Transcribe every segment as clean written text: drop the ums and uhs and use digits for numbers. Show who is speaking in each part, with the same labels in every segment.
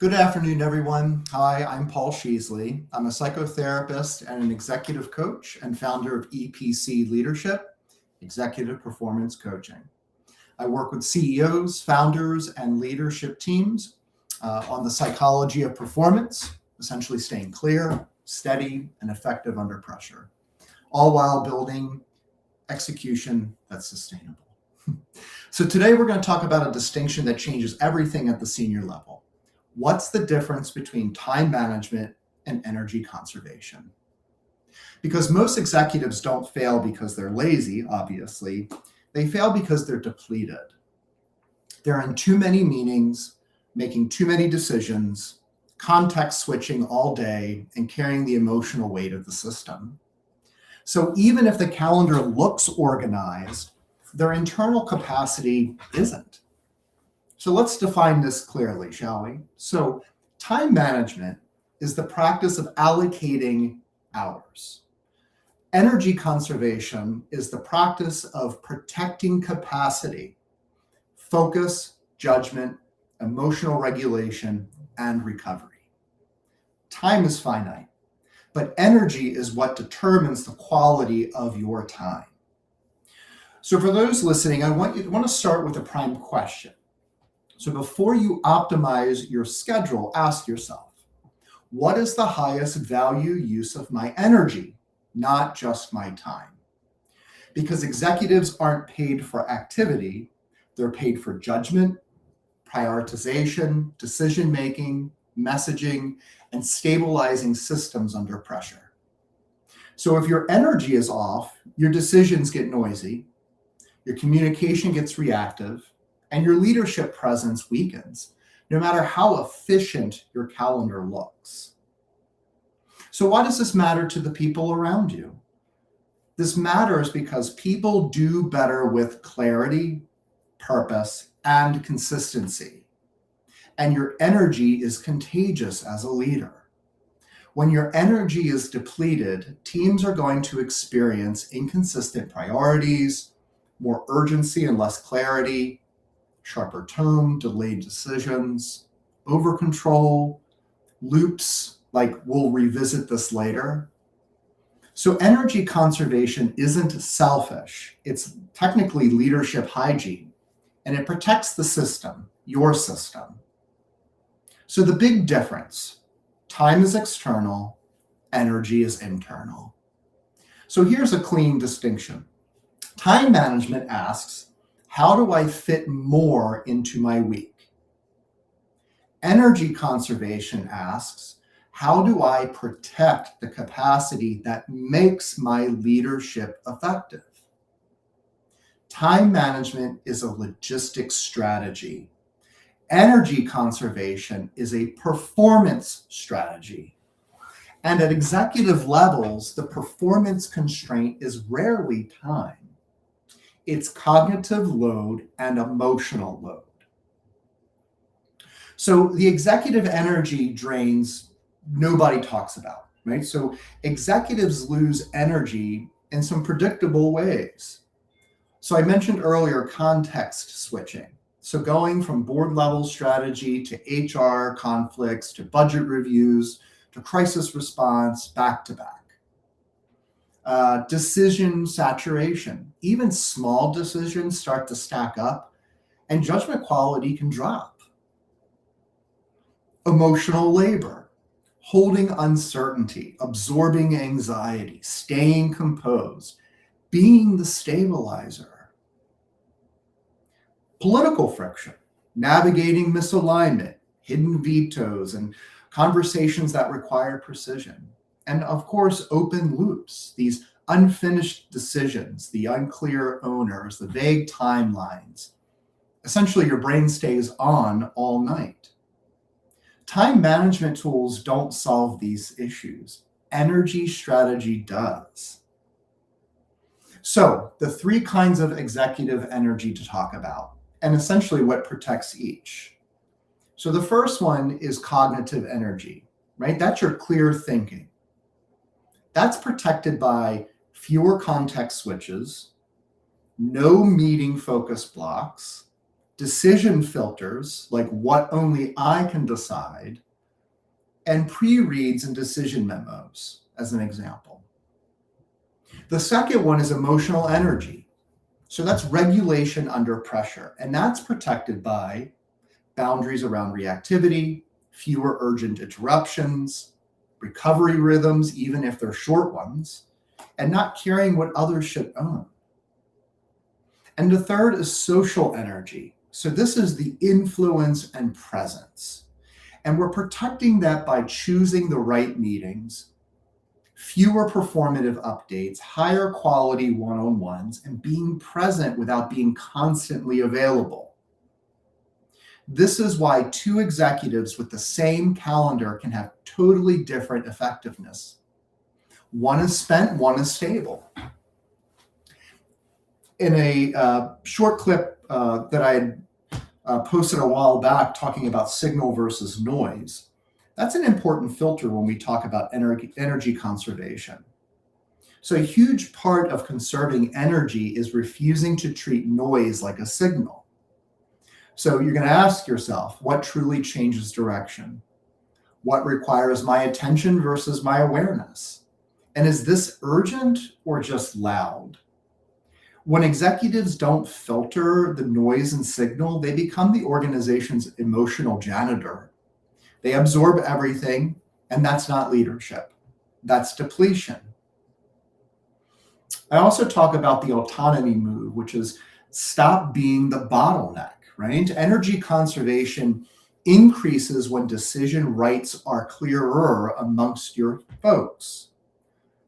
Speaker 1: Good afternoon, everyone. Hi, I'm Paul Sheasley. I'm a psychotherapist and an executive coach and founder of EPC Leadership, Executive Performance Coaching. I work with CEOs, founders, and leadership teams on the psychology of performance, essentially staying clear, steady, and effective under pressure, all while building execution that's sustainable. So today we're going to talk about a distinction that changes everything at the senior level. What's the difference between time management and energy conservation? Because most executives don't fail because they're lazy, obviously. They fail because they're depleted. They're in too many meetings, making too many decisions, context switching all day, and carrying the emotional weight of the system. So even if the calendar looks organized, their internal capacity isn't. So let's define this clearly, shall we? So time management is the practice of allocating hours. Energy conservation is the practice of protecting capacity, focus, judgment, emotional regulation, and recovery. Time is finite, but energy is what determines the quality of your time. So for those listening, I want to start with a prime question. So before you optimize your schedule, ask yourself, what is the highest value use of my energy, not just my time? Because executives aren't paid for activity, they're paid for judgment, prioritization, decision-making, messaging, and stabilizing systems under pressure. So if your energy is off, your decisions get noisy, your communication gets reactive, and your leadership presence weakens, no matter how efficient your calendar looks. So why does this matter to the people around you? This matters because people do better with clarity, purpose, and consistency. And your energy is contagious as a leader. When your energy is depleted, teams are going to experience inconsistent priorities, more urgency and less clarity, sharper tone, delayed decisions, over control, loops like we'll revisit this later. So energy conservation isn't selfish. It's technically leadership hygiene, and it protects the system, your system. So the big difference, time is external, energy is internal. So here's a clean distinction. Time management asks, how do I fit more into my week? Energy conservation asks, how do I protect the capacity that makes my leadership effective? Time management is a logistics strategy. Energy conservation is a performance strategy. And at executive levels, the performance constraint is rarely time. It's cognitive load and emotional load. So the executive energy drains nobody talks about, right? So executives lose energy in some predictable ways. So I mentioned earlier context switching. So going from board level strategy to HR conflicts, to budget reviews, to crisis response, back to back. Decision saturation. Even small decisions start to stack up and judgment quality can drop. Emotional labor, holding uncertainty, absorbing anxiety, staying composed, being the stabilizer. Political friction, navigating misalignment, hidden vetoes, and conversations that require precision. And of course, open loops, these unfinished decisions, the unclear owners, the vague timelines. Essentially, your brain stays on all night. Time management tools don't solve these issues. Energy strategy does. So, the three kinds of executive energy to talk about, and essentially what protects each. So the first one is cognitive energy, right? That's your clear thinking. That's protected by fewer context switches, no meeting focus blocks, decision filters, like what only I can decide, and pre-reads and decision memos, as an example. The second one is emotional energy. So that's regulation under pressure, and that's protected by boundaries around reactivity, fewer urgent interruptions, recovery rhythms, even if they're short ones, and not caring what others should own. And the third is social energy. So this is the influence and presence. And we're protecting that by choosing the right meetings, fewer performative updates, higher quality one-on-ones, and being present without being constantly available. This is why two executives with the same calendar can have totally different effectiveness. One is spent, one is stable. In a short clip that I had posted a while back talking about signal versus noise, that's an important filter when we talk about energy conservation. So a huge part of conserving energy is refusing to treat noise like a signal. So you're going to ask yourself, what truly changes direction? What requires my attention versus my awareness? And is this urgent or just loud? When executives don't filter the noise and signal, they become the organization's emotional janitor. They absorb everything, and that's not leadership. That's depletion. I also talk about the autonomy move, which is stop being the bottleneck, right? Energy conservation increases when decision rights are clearer amongst your folks.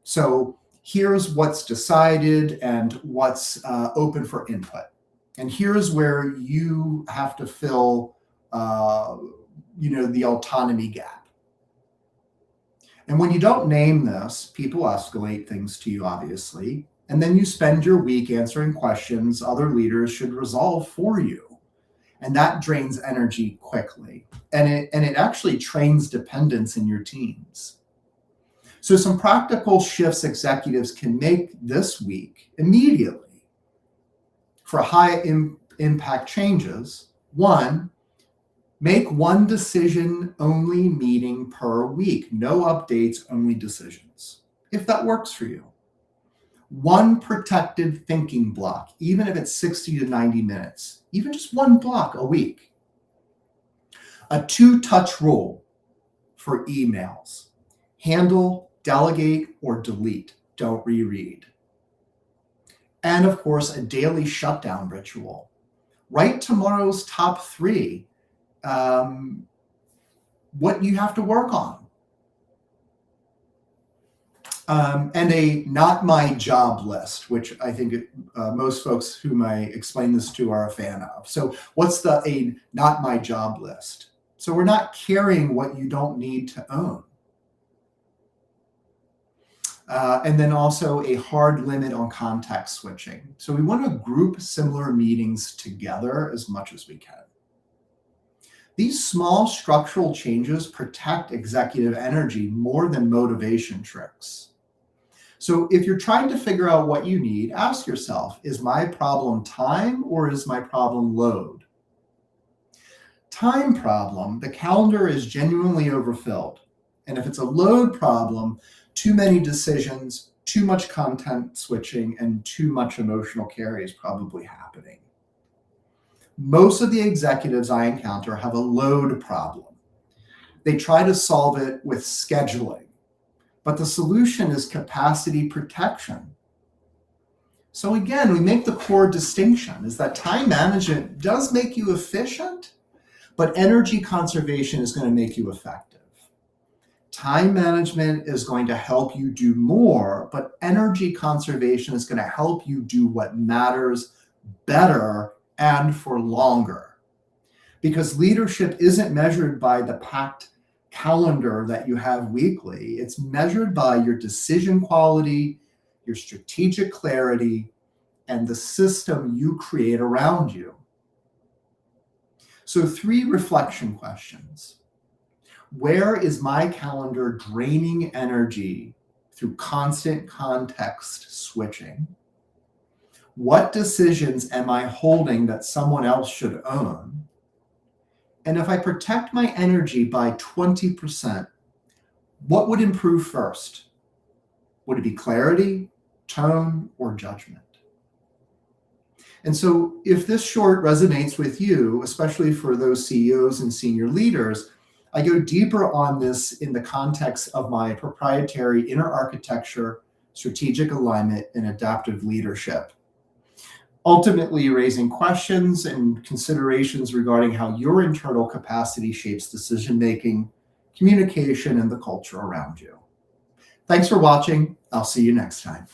Speaker 1: So here's what's decided and what's open for input. And here's where you have to fill the autonomy gap. And when you don't name this, people escalate things to you, obviously. And then you spend your week answering questions other leaders should resolve for you. And that drains energy quickly. And it actually trains dependence in your teams. So some practical shifts executives can make this week immediately for high impact changes. One, make one decision only meeting per week. No updates, only decisions, if that works for you. One protected thinking block, even if it's 60 to 90 minutes, even just one block a week. A 2-touch rule for emails. Handle, delegate, or delete. Don't reread. And of course, a daily shutdown ritual. Write tomorrow's top 3. What you have to work on. And a not my job list, which I think most folks whom I explain this to are a fan of. So what's a not my job list? So we're not carrying what you don't need to own. And then also a hard limit on context switching. So we want to group similar meetings together as much as we can. These small structural changes protect executive energy more than motivation tricks. So if you're trying to figure out what you need, ask yourself, is my problem time or is my problem load? Time problem, the calendar is genuinely overfilled. And if it's a load problem, too many decisions, too much content switching, and too much emotional carry is probably happening. Most of the executives I encounter have a load problem. They try to solve it with scheduling, but the solution is capacity protection. So again, we make the core distinction is that time management does make you efficient, but energy conservation is going to make you effective. Time management is going to help you do more, but energy conservation is going to help you do what matters better and for longer. Because leadership isn't measured by the packed calendar that you have weekly. It's measured by your decision quality, your strategic clarity, and the system you create around you. So 3 reflection questions. Where is my calendar draining energy through constant context switching? What decisions am I holding that someone else should own? And if I protect my energy by 20%, what would improve first? Would it be clarity, tone, or judgment? And so if this short resonates with you, especially for those CEOs and senior leaders, I go deeper on this in the context of my proprietary inner architecture, strategic alignment, and adaptive leadership, ultimately raising questions and considerations regarding how your internal capacity shapes decision-making, communication, and the culture around you. Thanks for watching. I'll see you next time.